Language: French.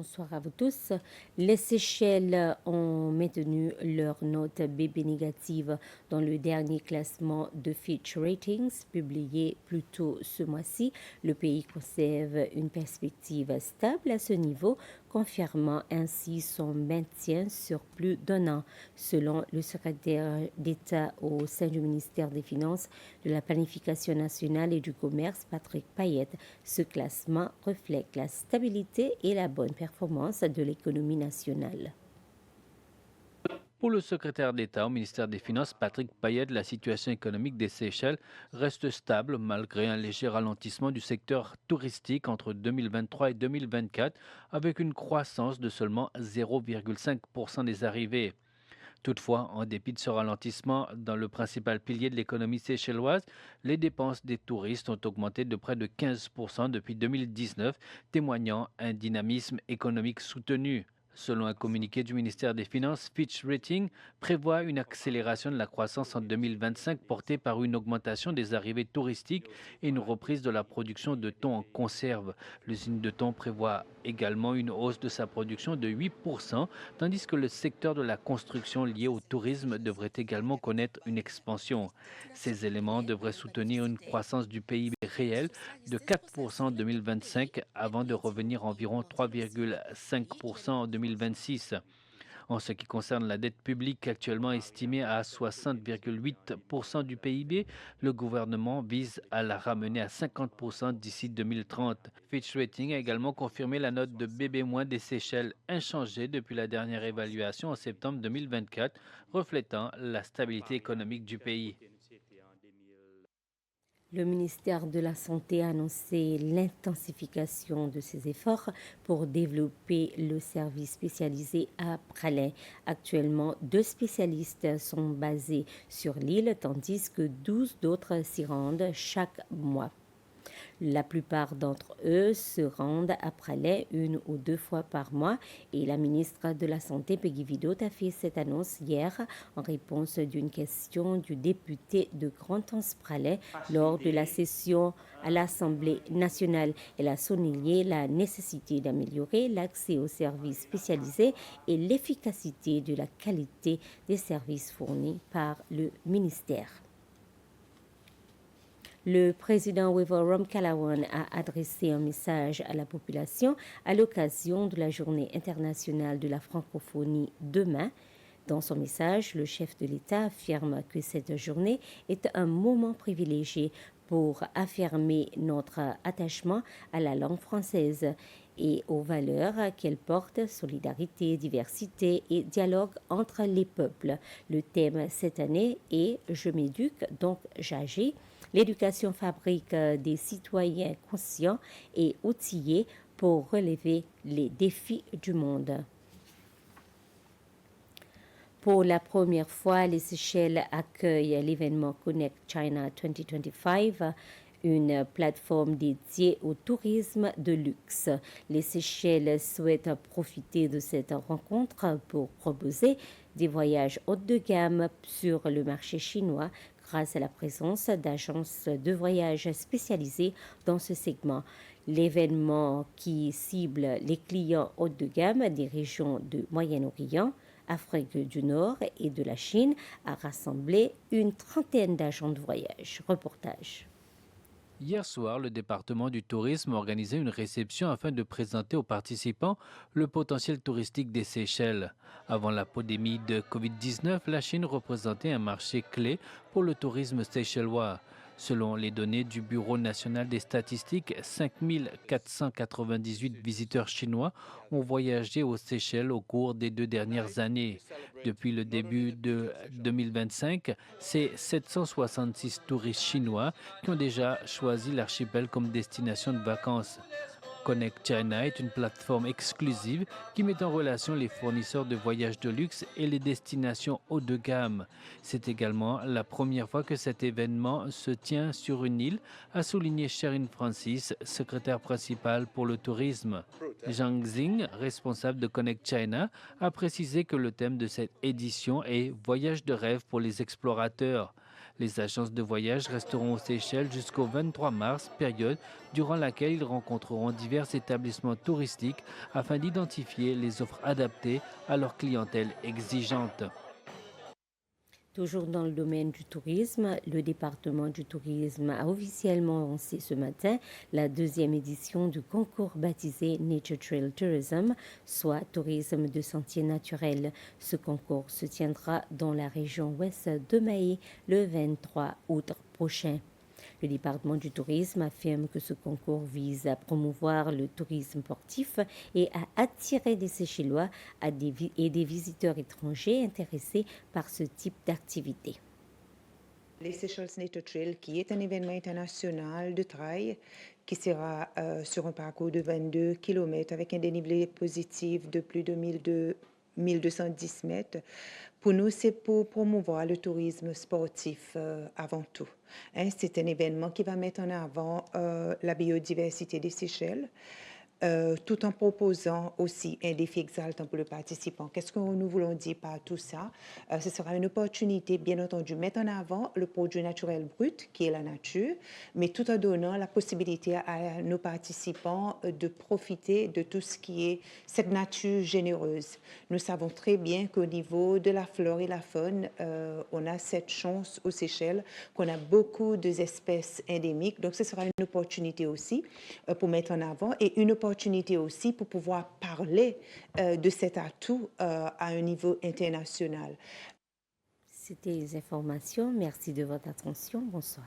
Bonsoir à vous tous. Les Seychelles ont maintenu leur note BB négative dans le dernier classement de Fitch Ratings publié plus tôt ce mois-ci. Le pays conserve une perspective stable à ce niveau, confirmant ainsi son maintien sur plus d'un an. Selon le secrétaire d'État au sein du ministère des Finances, de la Planification nationale et du Commerce, Patrick Payette, ce classement reflète la stabilité et la bonne performance de l'économie nationale. Pour le secrétaire d'État au ministère des Finances, Patrick Payet, la situation économique des Seychelles reste stable malgré un léger ralentissement du secteur touristique entre 2023 et 2024, avec une croissance de seulement 0,5% des arrivées. Toutefois, en dépit de ce ralentissement dans le principal pilier de l'économie séchelloise, les dépenses des touristes ont augmenté de près de 15% depuis 2019, témoignant un dynamisme économique soutenu. Selon un communiqué du ministère des Finances, Fitch Ratings prévoit une accélération de la croissance en 2025 portée par une augmentation des arrivées touristiques et une reprise de la production de thon en conserve. L'usine de thon prévoit également une hausse de sa production de 8%, tandis que le secteur de la construction lié au tourisme devrait également connaître une expansion. Ces éléments devraient soutenir une croissance du PIB réel de 4% en 2025 avant de revenir à environ 3,5% en 2026. En ce qui concerne la dette publique actuellement estimée à 60,8% du PIB, le gouvernement vise à la ramener à 50% d'ici 2030. Fitch Ratings a également confirmé la note de BB- des Seychelles inchangée depuis la dernière évaluation en septembre 2024, reflétant la stabilité économique du pays. Le ministère de la Santé a annoncé l'intensification de ses efforts pour développer le service spécialisé à Praslin. Actuellement, 2 spécialistes sont basés sur l'île, tandis que 12 d'autres s'y rendent chaque mois. La plupart d'entre eux se rendent à Praslin 1 ou 2 fois par mois et la ministre de la Santé, Peggy Vidot, a fait cette annonce hier en réponse d'une question du député de Grand-Anse-Praslin lors de la session à l'Assemblée nationale. Elle a souligné la nécessité d'améliorer l'accès aux services spécialisés et l'efficacité de la qualité des services fournis par le ministère. Le président Wiverum Calawan a adressé un message à la population à l'occasion de la Journée internationale de la francophonie demain. Dans son message, le chef de l'État affirme que cette journée est un moment privilégié pour affirmer notre attachement à la langue française et aux valeurs qu'elle porte, solidarité, diversité et dialogue entre les peuples. Le thème cette année est « Je m'éduque, donc j'agis ». L'éducation fabrique des citoyens conscients et outillés pour relever les défis du monde. Pour la première fois, les Seychelles accueillent l'événement Connect China 2025, une plateforme dédiée au tourisme de luxe. Les Seychelles souhaitent profiter de cette rencontre pour proposer des voyages haut de gamme sur le marché chinois grâce à la présence d'agences de voyage spécialisées dans ce segment. L'événement qui cible les clients haut de gamme des régions de Moyen-Orient, Afrique du Nord et de la Chine a rassemblé une trentaine d'agents de voyage. Reportage. Hier soir, le département du tourisme organisait une réception afin de présenter aux participants le potentiel touristique des Seychelles. Avant la pandémie de COVID-19, la Chine représentait un marché clé pour le tourisme seychellois. Selon les données du Bureau national des statistiques, 5 498 visiteurs chinois ont voyagé aux Seychelles au cours des 2 dernières années. Depuis le début de 2025, c'est 766 touristes chinois qui ont déjà choisi l'archipel comme destination de vacances. Connect China est une plateforme exclusive qui met en relation les fournisseurs de voyages de luxe et les destinations haut de gamme. C'est également la première fois que cet événement se tient sur une île, a souligné Sherin Francis, secrétaire principal pour le tourisme. Zhang Xing, responsable de Connect China, a précisé que le thème de cette édition est Voyage de rêve pour les explorateurs. Les agences de voyage resteront aux Seychelles jusqu'au 23 mars, période durant laquelle ils rencontreront divers établissements touristiques afin d'identifier les offres adaptées à leur clientèle exigeante. Toujours dans le domaine du tourisme, le département du tourisme a officiellement lancé ce matin la deuxième édition du concours baptisé Nature Trail Tourism, soit tourisme de sentiers naturels. Ce concours se tiendra dans la région ouest de Mahé le 23 août prochain. Le département du tourisme affirme que ce concours vise à promouvoir le tourisme sportif et à attirer des Seychellois et des visiteurs étrangers intéressés par ce type d'activité. Les Seychelles Nature Trail, qui est un événement international de trail, qui sera sur un parcours de 22 km avec un dénivelé positif de plus de 1210 mètres. Pour nous, c'est pour promouvoir le tourisme sportif avant tout. Hein, c'est un événement qui va mettre en avant la biodiversité des Seychelles. Tout en proposant aussi un défi exaltant pour le participant. Qu'est-ce que nous voulons dire par tout ça? Ce sera une opportunité, bien entendu, mettre en avant le produit naturel brut, qui est la nature, mais tout en donnant la possibilité à nos participants de profiter de tout ce qui est cette nature généreuse. Nous savons très bien qu'au niveau de la flore et la faune, on a cette chance aux Seychelles qu'on a beaucoup d'espèces endémiques. Donc, ce sera une opportunité aussi pour mettre en avant et une opportunité aussi pour pouvoir parler de cet atout à un niveau international. C'était les informations. Merci de votre attention. Bonsoir.